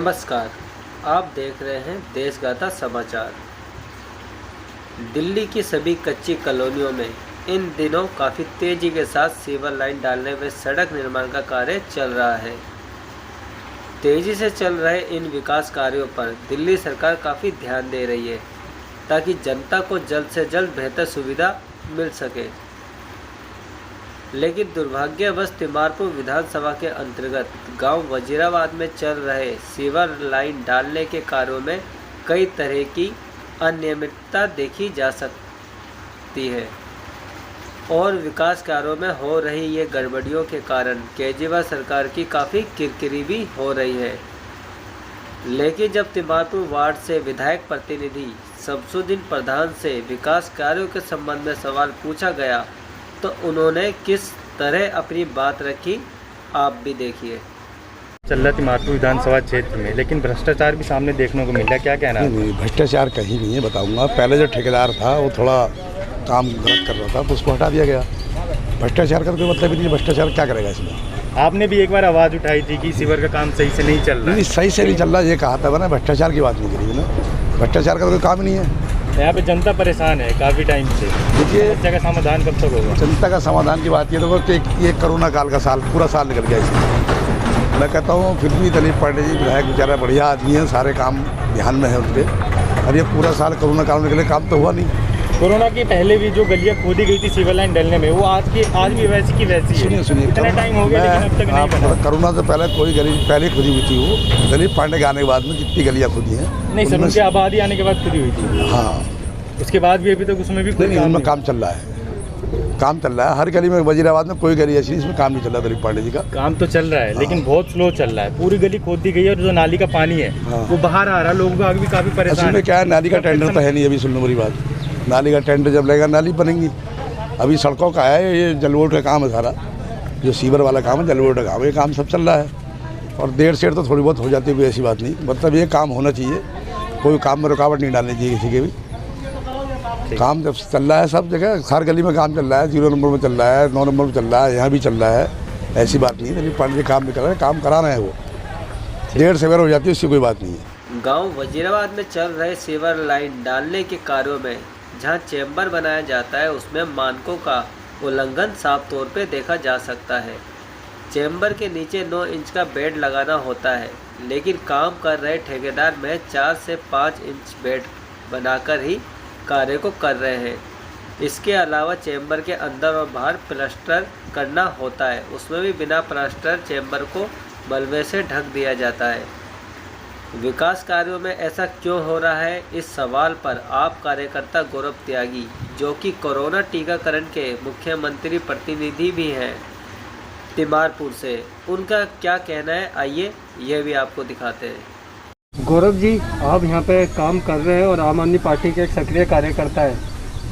नमस्कार, आप देख रहे हैं देशगाथा समाचार। दिल्ली की सभी कच्ची कॉलोनियों में इन दिनों काफ़ी तेज़ी के साथ सीवर लाइन डालने व सड़क निर्माण का कार्य चल रहा है। तेज़ी से चल रहे इन विकास कार्यों पर दिल्ली सरकार काफ़ी ध्यान दे रही है ताकि जनता को जल्द से जल्द बेहतर सुविधा मिल सके। लेकिन दुर्भाग्यवश तिमारपुर विधानसभा के अंतर्गत गांव वजीराबाद में चल रहे सीवर लाइन डालने के कार्यों में कई तरह की अनियमितता देखी जा सकती है और विकास कार्यों में हो रही ये गड़बड़ियों के कारण केजरीवाल सरकार की काफ़ी किरकिरी भी हो रही है। लेकिन जब तिमारपुर वार्ड से विधायक प्रतिनिधि शमसुद्दीन प्रधान से विकास कार्यों के संबंध में सवाल पूछा गया तो उन्होंने किस तरह अपनी बात रखी, आप भी देखिए। चल रहा तिमारपुर विधानसभा क्षेत्र में, लेकिन भ्रष्टाचार भी सामने देखने को मिल रहा है, क्या कहना है? नहीं, भ्रष्टाचार कहीं नहीं है, बताऊंगा। पहले जो ठेकेदार था वो थोड़ा काम गलत कर रहा था तो उसको हटा दिया गया। भ्रष्टाचार का कोई मतलब ही नहीं, भ्रष्टाचार क्या करेगा इसमें। आपने भी एक बार आवाज़ उठाई थी कि सीवर का काम सही से नहीं चल रहा। नहीं, सही से नहीं चल रहा ये कहा था ना, भ्रष्टाचार की बात नहीं करी ना। भ्रष्टाचार का कोई काम ही नहीं है। यहाँ पे जनता परेशान है काफ़ी टाइम से। देखिए, समस्या का समाधान कब तक होगा? जनता का समाधान की बात ये तो ये कोरोना काल का साल पूरा साल निकल गया इसमें। मैं कहता हूँ फिर भी दिलीप पांडे जी विधायक बेचारा बढ़िया आदमी है, सारे काम ध्यान में है उनके। अब ये पूरा साल कोरोना काल में निकले, काम तो हुआ नहीं। कोरोना के पहले भी जो गलियाँ खोदी गई थी सीवर लाइन डलने में, वो आज भी वैसी की वैसी है। सुनिए, इतना टाइम हो गया लेकिन अब तक नहीं बना। कोरोना से पहले कोई गली पहले खुदी हुई थी, वो दिलीप पांडे के आने के बाद में जितनी गलियाँ खुदी हैं। नहीं सर, उनकी आबादी आने के बाद खुदी हुई थी। हाँ, उसके बाद भी अभी तक उसमें भी कोई उनमें काम चल रहा है। काम चल रहा है हर गली में। वजीराबाद में कोई गली ऐसी नहीं इसमें काम नहीं चल रहा। दिलीप पांडे जी का काम तो चल रहा है, लेकिन बहुत स्लो चल रहा है। पूरी गली खोद दी गई है और जो नाली का पानी है वो बाहर आ रहा है। लोग भी काफ़ी परेशान है। क्या है, नाली का टेंडर तो है नहीं अभी। सुनने मेरी बात, नाली का टेंडर जब लगेगा नाली बनेंगी। अभी सड़कों का है, ये जल बोर्ड का काम है सारा। जो सीवर वाला काम है, जल बोर्ड का काम है, ये काम सब चल रहा है। और देर से तो थोड़ी बहुत हो जाती है, कोई ऐसी बात नहीं। मतलब ये काम होना चाहिए, कोई काम में रुकावट नहीं डालनी चाहिए किसी के भी। काम जब चल रहा है सब जगह, हर गली में काम चल रहा है। 0 नंबर में चल रहा है, 9 नंबर में चल रहा है, यहाँ भी चल रहा है। ऐसी बात नहीं है। दिलीप पांडे जी काम भी कर रहे हैं, काम करा रहे हैं। वो देर से हो जाती है, उसकी कोई बात नहीं है। गांव वजीराबाद में चल रहे सीवर लाइन डालने के कार्यों में जहां चैम्बर बनाया जाता है उसमें मानकों का उल्लंघन साफ तौर पे देखा जा सकता है। चैम्बर के नीचे 9 इंच का बेड लगाना होता है, लेकिन काम कर रहे ठेकेदार में 4 से 5 इंच बेड बनाकर ही कार्य को कर रहे हैं। इसके अलावा चैम्बर के अंदर और बाहर प्लास्टर करना होता है, उसमें भी बिना प्लास्टर चैम्बर को मलबे से ढक दिया जाता है। विकास कार्यों में ऐसा क्यों हो रहा है, इस सवाल पर आप कार्यकर्ता गौरव त्यागी, जो कि कोरोना टीकाकरण के मुख्यमंत्री प्रतिनिधि भी हैं तिमारपुर से, उनका क्या कहना है, आइए यह भी आपको दिखाते हैं। गौरव जी, आप यहाँ पे काम कर रहे हैं और आम आदमी पार्टी के एक सक्रिय कार्यकर्ता है।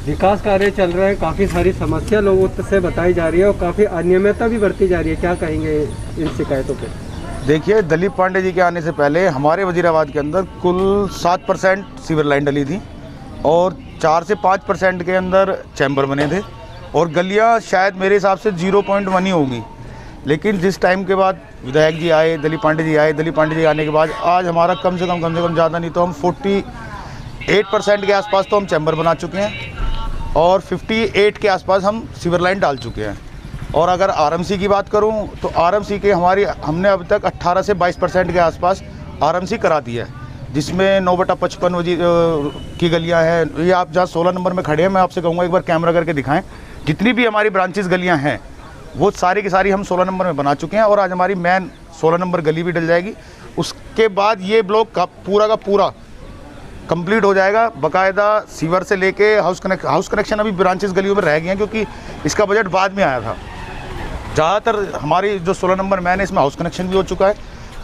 विकास कार्य चल रहे हैं, काफ़ी सारी समस्या लोगों से बताई जा रही है और काफ़ी अनियमितता भी बढ़ती जा रही है, क्या कहेंगे इन शिकायतों पे? देखिए, दिलीप पांडे जी के आने से पहले हमारे वजीराबाद के अंदर कुल 7% सीवर लाइन डली थी और 4 से 5% के अंदर चैम्बर बने थे और गलियां शायद मेरे हिसाब से 0.1 ही होंगी। लेकिन जिस टाइम के बाद विधायक जी आए, दिलीप पांडे जी आए, दिलीप पांडे जी आने के बाद आज हमारा कम से कम ज़्यादा नहीं तो हम 48% के आसपास तो हम चैम्बर बना चुके हैं और 58 के आसपास हम सीवर लाइन डाल चुके हैं। और अगर आरएमसी की बात करूं तो आरएमसी के हमने अब तक 18 से 22% के आसपास आरएमसी करा दिया है, जिसमें 9/55 की गलियां हैं। ये आप जहाँ 16 नंबर में खड़े हैं, मैं आपसे कहूँगा एक बार कैमरा करके दिखाएं। जितनी भी हमारी ब्रांचेस गलियां हैं वो सारी की सारी हम 16 नंबर में बना चुके हैं और आज हमारी मेन 16 नंबर गली भी डल जाएगी। उसके बाद ये ब्लॉक का पूरा कंप्लीट हो जाएगा। बाकायदा सीवर से लेके हाउस कनेक्शन अभी ब्रांचेस गलियों में रह गए हैं, क्योंकि इसका बजट बाद में आया था। ज़्यादातर हमारी जो 16 नंबर मैन है इसमें हाउस कनेक्शन भी हो चुका है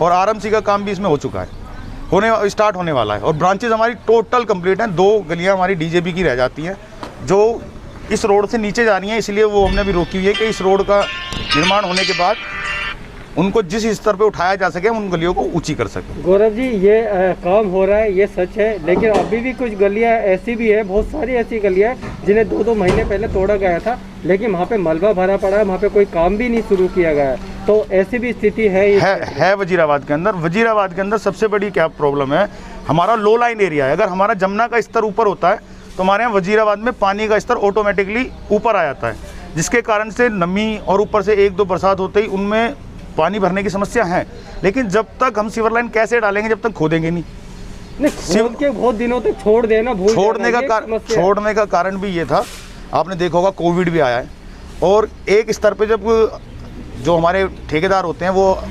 और आरएमसी का काम भी इसमें हो चुका है, स्टार्ट होने वाला है। और ब्रांचेस हमारी टोटल कंप्लीट हैं। 2 गलियां हमारी डीजेबी की रह जाती हैं जो इस रोड से नीचे जा रही हैं, इसलिए वो हमने भी रोकी हुई है कि इस रोड का निर्माण होने के बाद उनको जिस स्तर पे उठाया जा सके, उन गलियों को ऊंची कर सके। गौरव जी, ये काम हो रहा है, ये सच है, लेकिन अभी भी कुछ गलियां ऐसी भी है, बहुत सारी ऐसी गलियां हैं जिन्हें 2-2 महीने पहले तोड़ा गया था, लेकिन वहाँ पे मलबा भरा पड़ा है, वहाँ पे कोई काम भी नहीं शुरू किया गया है। तो ऐसी भी स्थिति है वजीराबाद के अंदर। वजीराबाद के अंदर सबसे बड़ी क्या प्रॉब्लम है, हमारा लो लाइन एरिया है। अगर हमारा जमुना का स्तर ऊपर होता है तो हमारे यहाँ वजीराबाद में पानी का स्तर ऑटोमेटिकली ऊपर आ जाता है, जिसके कारण से नमी और ऊपर से 1-2 बरसात होते ही उनमें पानी भरने की समस्या है। लेकिन जब तक हम सीवर लाइन कैसे डालेंगे जब तक खोदेंगे नहीं। खोद के बहुत दिनों तक छोड़ देना, छोड़ने का कारण भी ये था, आपने देखा होगा कोविड भी आया है और एक स्तर पे जब जो हमारे ठेकेदार होते हैं वो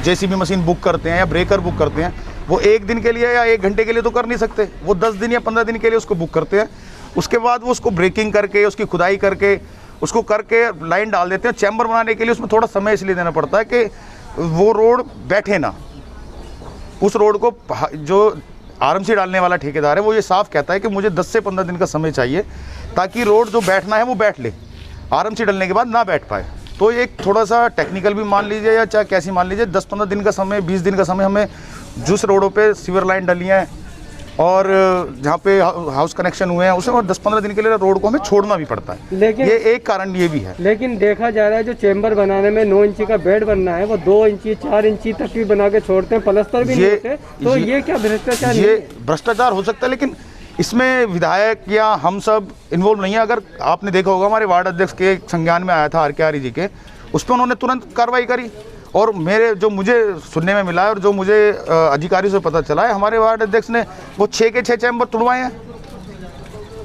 जेसीबी मशीन बुक करते हैं या ब्रेकर बुक करते हैं, वो 1 दिन के लिए या 1 घंटे के लिए तो कर नहीं सकते, वो 10 दिन या 15 दिन के लिए उसको बुक करते हैं। उसके बाद वो उसको ब्रेकिंग करके उसकी खुदाई करके उसको करके लाइन डाल देते हैं। चैम्बर बनाने के लिए उसमें थोड़ा समय इसलिए देना पड़ता है कि वो रोड बैठे ना। उस रोड को जो आरएमसी डालने वाला ठेकेदार है वो ये साफ कहता है कि मुझे 10 से 15 दिन का समय चाहिए ताकि रोड जो बैठना है वो बैठ ले, आरएमसी डलने के बाद ना बैठ पाए। तो एक थोड़ा सा टेक्निकल भी मान लीजिए या चाहे कैसी मान लीजिए, 10-15 दिन का समय, 20 दिन का समय हमें जिस रोडों पे सीवर लाइन डली है और जहाँ पे हाउस कनेक्शन हुए हैं उसमें 10-15 दिन के लिए रोड को हमें छोड़ना भी पड़ता है। लेकिन ये एक कारण ये भी है। लेकिन देखा जा रहा है जो चेंबर बनाने में 9 इंची का बेड बनना है वो 2 इंची 4 इंची तक भी बना के छोड़ते हैं, प्लस्तर भी नहीं होते। तो ये क्या भ्रष्टाचार? ये भ्रष्टाचार हो सकता है, लेकिन इसमें विधायक या हम सब इन्वॉल्व नहीं है। अगर आपने देखा होगा हमारे वार्ड अध्यक्ष के संज्ञान में आया था आर के आर्य जी के, उस पर उन्होंने तुरंत कार्रवाई करी और मुझे सुनने में मिला है और जो मुझे अधिकारियों से पता चला है, हमारे वार्ड अध्यक्ष ने वो 6 के 6 चैम्बर तुड़वाए हैं।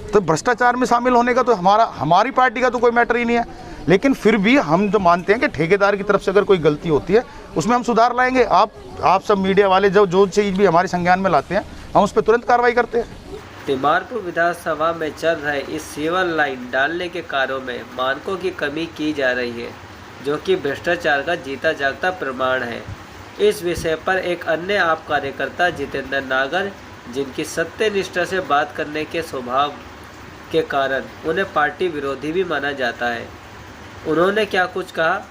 तो भ्रष्टाचार में शामिल होने का तो हमारी पार्टी का तो कोई मैटर ही नहीं है। लेकिन फिर भी हम जो मानते हैं कि ठेकेदार की तरफ से अगर कोई गलती होती है उसमें हम सुधार लाएंगे। आप सब मीडिया वाले जो चीज़ भी हमारे संज्ञान में लाते हैं हम उस पर तुरंत कार्रवाई करते हैं। तिमारपुर विधानसभा में चल रहे इस सीवर लाइन डालने के कार्यों में मानकों की कमी की जा रही है, जो कि भ्रष्टाचार का जीता जागता प्रमाण है। इस विषय पर एक अन्य आप कार्यकर्ता जितेंद्र नागर, जिनकी सत्यनिष्ठा से बात करने के स्वभाव के कारण उन्हें पार्टी विरोधी भी माना जाता है, उन्होंने क्या कुछ कहा,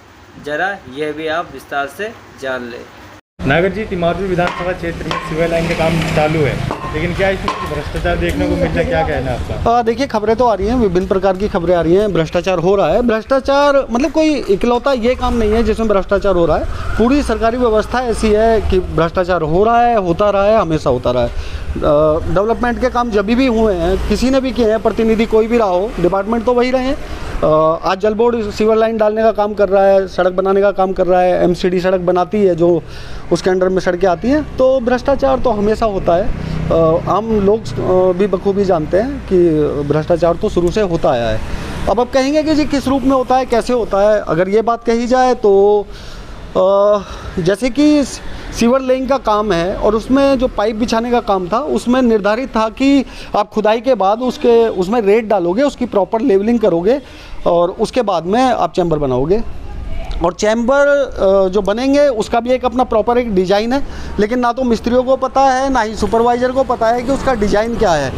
जरा यह भी आप विस्तार से जान लें। नागर जी, तिमारपुर विधानसभा क्षेत्र में सीवर लाइन का काम चालू है, लेकिन क्या इसमें भ्रष्टाचार देखने को मिल रहा है, क्या कहना है आपका? देखिए, खबरें तो आ रही हैं, विभिन्न प्रकार की खबरें आ रही हैं, भ्रष्टाचार हो रहा है। भ्रष्टाचार मतलब कोई इकलौता ये काम नहीं है जिसमें भ्रष्टाचार हो रहा है। पूरी सरकारी व्यवस्था ऐसी है कि भ्रष्टाचार हो रहा है, होता रहा है, हमेशा होता रहा है। डेवलपमेंट के काम जब भी हुए हैं, किसी ने भी किए हैं, प्रतिनिधि कोई भी रहा हो, डिपार्टमेंट तो वही रहे हैं। आज जल बोर्ड सीवर लाइन डालने का काम कर रहा है, सड़क बनाने का काम कर रहा है, एमसीडी सड़क बनाती है जो उसके अंडर में सड़कें आती हैं। तो भ्रष्टाचार तो हमेशा होता है, आम लोग भी बखूबी जानते हैं कि भ्रष्टाचार तो शुरू से होता आया है। अब आप कहेंगे कि जी किस रूप में होता है, कैसे होता है। अगर ये बात कही जाए तो जैसे कि सीवर लेइंग का काम है और उसमें जो पाइप बिछाने का काम था उसमें निर्धारित था कि आप खुदाई के बाद उसमें रेत डालोगे, उसकी प्रॉपर लेवलिंग करोगे और उसके बाद में आप चैम्बर बनाओगे। और चैम्बर जो बनेंगे उसका भी एक अपना प्रॉपर एक डिज़ाइन है, लेकिन ना तो मिस्त्रियों को पता है ना ही सुपरवाइज़र को पता है कि उसका डिज़ाइन क्या है,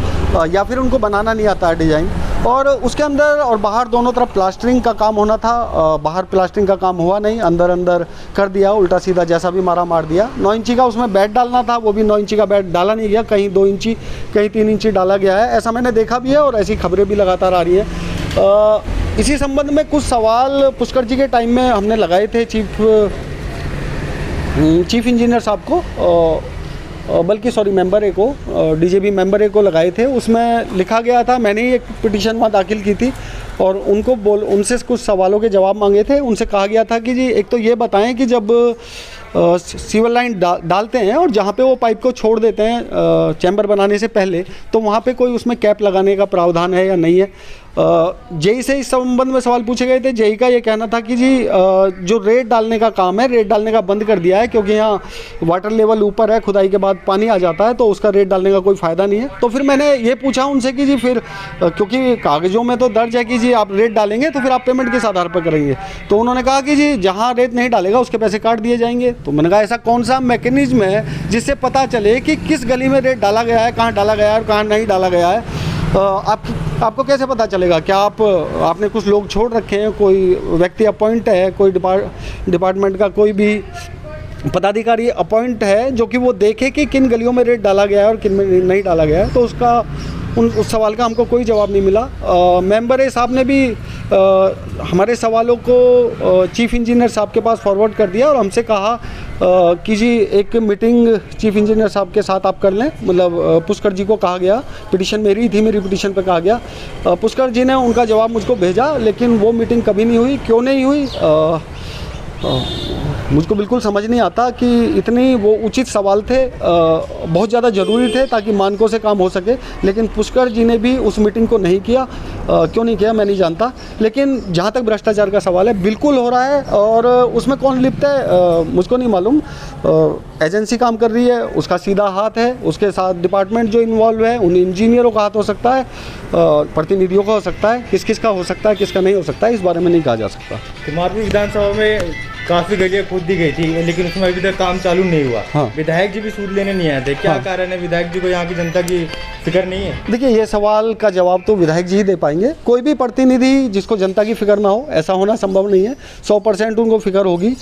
या फिर उनको बनाना नहीं आता है डिज़ाइन। और उसके अंदर और बाहर दोनों तरफ प्लास्टरिंग का काम होना था, बाहर प्लास्टरिंग का काम हुआ नहीं, अंदर कर दिया, उल्टा सीधा जैसा भी मार दिया। 9 इंची का उसमें बेड डालना था, वो भी 9 इंची का बेड डाला नहीं गया, कहीं 2 इंची कहीं 3 इंची डाला गया है, ऐसा मैंने देखा भी है और ऐसी खबरें भी लगातार आ रही हैं। इसी संबंध में कुछ सवाल पुष्कर जी के टाइम में हमने लगाए थे चीफ इंजीनियर साहब को, बल्कि सॉरी मेंबर ए को, डीजेबी मेंबर ए को लगाए थे। उसमें लिखा गया था, मैंने ही एक पिटीशन वहाँ दाखिल की थी और उनसे कुछ सवालों के जवाब मांगे थे। उनसे कहा गया था कि जी एक तो ये बताएं कि जब सीवर लाइन डालते हैं और जहाँ पे वो पाइप को छोड़ देते हैं चैम्बर बनाने से पहले, तो वहाँ पे कोई उसमें कैप लगाने का प्रावधान है या नहीं है। जेई से इस संबंध में सवाल पूछे गए थे। जेई का ये कहना था कि जी जो रेत डालने का काम है, रेत डालने का बंद कर दिया है क्योंकि यहाँ वाटर लेवल ऊपर है, खुदाई के बाद पानी आ जाता है, तो उसका रेत डालने का कोई फ़ायदा नहीं है। तो फिर मैंने ये पूछा उनसे कि जी फिर क्योंकि कागज़ों में तो दर्ज है कि जी आप रेत डालेंगे तो फिर आप पेमेंट किस आधार पर करेंगे। तो उन्होंने कहा कि जी जहाँ रेत नहीं डालेगा उसके पैसे काट दिए जाएंगे। तो मैंने कहा ऐसा कौन सा मैकेनिज्म है जिससे पता चले कि किस गली में रेत डाला गया है, कहाँ डाला गया है और कहाँ नहीं डाला गया है। आपको कैसे पता चलेगा? क्या आपने कुछ लोग छोड़ रखे हैं, कोई व्यक्ति अपॉइंट है, कोई डिपार्टमेंट का कोई भी पदाधिकारी अपॉइंट है जो कि वो देखे कि किन गलियों में रेत डाला गया है और किन में नहीं डाला गया है? तो उस सवाल का हमको कोई जवाब नहीं मिला। मेंबर ए साहब ने भी हमारे सवालों को चीफ इंजीनियर साहब के पास फॉरवर्ड कर दिया और हमसे कहा कि जी एक मीटिंग चीफ इंजीनियर साहब के साथ आप कर लें। मतलब पुष्कर जी को कहा गया, पिटीशन मेरी थी, मेरी पिटीशन पे कहा गया। पुष्कर जी ने उनका जवाब मुझको भेजा, लेकिन वो मीटिंग कभी नहीं हुई। क्यों नहीं हुई मुझको बिल्कुल समझ नहीं आता कि इतनी वो उचित सवाल थे, बहुत ज़्यादा ज़रूरी थे ताकि मानकों से काम हो सके, लेकिन पुष्कर जी ने भी उस मीटिंग को नहीं किया। क्यों नहीं किया मैं नहीं जानता, लेकिन जहाँ तक भ्रष्टाचार का सवाल है बिल्कुल हो रहा है। और उसमें कौन लिप्त है मुझको नहीं मालूम। एजेंसी काम कर रही है, उसका सीधा हाथ है, उसके साथ डिपार्टमेंट जो इन्वॉल्व है उन इंजीनियरों का हाथ हो सकता है, प्रतिनिधियों का हो सकता है, किस किस का हो सकता है, किसका नहीं हो सकता है, इस बारे में नहीं कहा जा सकता। तिमारपुर विधानसभा में काफ़ी गलियाँ खोद दी गई थी, लेकिन उसमें अभी तक काम चालू नहीं हुआ। हाँ। विधायक जी भी सूद लेने नहीं आए थे, क्या कारण है? विधायक जी को यहाँ की जनता की फिक्र नहीं है? देखिए, ये सवाल का जवाब तो विधायक जी ही दे पाएंगे। कोई भी प्रतिनिधि जिसको जनता की फिक्र ना हो, ऐसा होना संभव नहीं है। 100% उनको फिक्र होगी।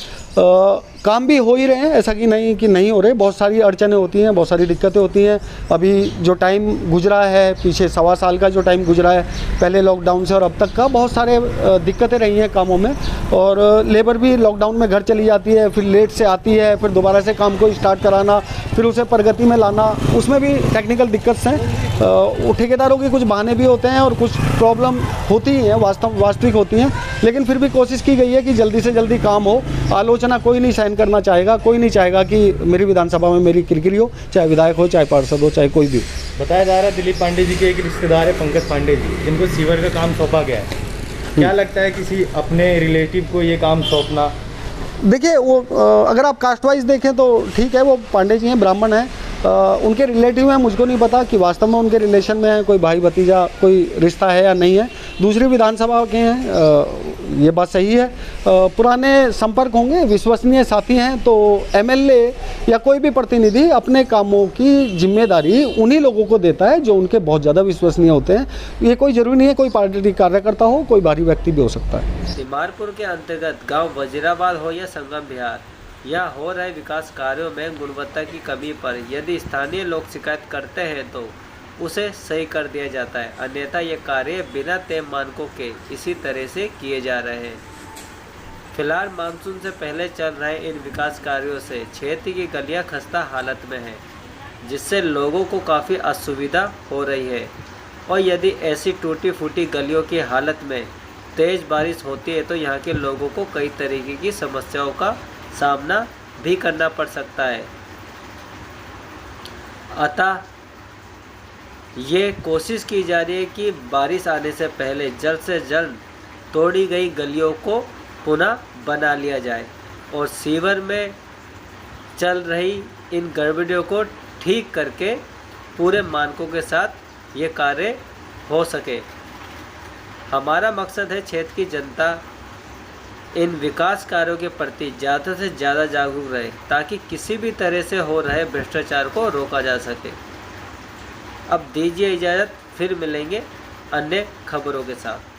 काम भी हो ही रहे हैं, ऐसा कि नहीं हो रहे। बहुत सारी अड़चनें होती हैं, बहुत सारी दिक्कतें होती हैं। अभी जो टाइम गुजरा है, पीछे 1.25 साल का जो टाइम गुजरा है, पहले लॉकडाउन से और अब तक का, बहुत सारे दिक्कतें रही हैं कामों में। और लेबर भी लॉकडाउन में घर चली जाती है, फिर लेट से आती है, फिर दोबारा से काम को स्टार्ट कराना, फिर उसे प्रगति में लाना, उसमें भी टेक्निकल दिक्कत हैं। ठेकेदारों के कुछ बहाने भी होते हैं और कुछ प्रॉब्लम होती ही हैं, वास्तविक होती हैं। लेकिन फिर भी कोशिश की गई है कि जल्दी से जल्दी काम हो। आलोचना कोई नहीं सहन करना चाहेगा, कोई नहीं चाहेगा कि मेरी विधानसभा में मेरी किरकिरी हो, चाहे विधायक हो, चाहे पार्षद हो, चाहे कोई भी हो। बताया जा रहा है दिलीप पांडे जी के एक रिश्तेदार है पंकज पांडे जी, जिनको सीवर का काम सौंपा गया है। क्या लगता है किसी अपने रिलेटिव को ये काम सौंपना? देखिए, वो अगर आप कास्ट वाइज देखें तो ठीक है, वो पांडे जी हैं, ब्राह्मण हैं, उनके रिलेटिव हैं। मुझको नहीं पता कि वास्तव में उनके रिलेशन में है, कोई भाई भतीजा कोई रिश्ता है या नहीं है। दूसरी विधानसभा के हैं, ये बात सही है। पुराने संपर्क होंगे, विश्वसनीय साथी हैं, तो एमएलए या कोई भी प्रतिनिधि अपने कामों की जिम्मेदारी उन्हीं लोगों को देता है जो उनके बहुत ज़्यादा विश्वसनीय होते हैं। ये कोई ज़रूरी नहीं है कोई पार्टी कार्यकर्ता हो, कोई बाहरी व्यक्ति भी हो सकता है। तिमारपुर के अंतर्गत गांव वजीराबाद हो या संगम बिहार, या हो रहे विकास कार्यों में गुणवत्ता की कमी पर यदि स्थानीय लोग शिकायत करते हैं तो उसे सही कर दिया जाता है, अन्यथा ये कार्य बिना तय मानकों के इसी तरह से किए जा रहे हैं। फिलहाल मानसून से पहले चल रहे इन विकास कार्यों से क्षेत्र की गलियां खस्ता हालत में हैं, जिससे लोगों को काफ़ी असुविधा हो रही है। और यदि ऐसी टूटी फूटी गलियों की हालत में तेज़ बारिश होती है तो यहाँ के लोगों को कई तरीके की समस्याओं का सामना भी करना पड़ सकता है। अतः ये कोशिश की जा रही है कि बारिश आने से पहले जल्द से जल्द तोड़ी गई गलियों को पुनः बना लिया जाए और सीवर में चल रही इन गड़बड़ियों को ठीक करके पूरे मानकों के साथ ये कार्य हो सके। हमारा मकसद है क्षेत्र की जनता इन विकास कार्यों के प्रति ज़्यादा से ज़्यादा जागरूक रहे, ताकि किसी भी तरह से हो रहे भ्रष्टाचार को रोका जा सके। अब दीजिए इजाज़त, फिर मिलेंगे अन्य खबरों के साथ।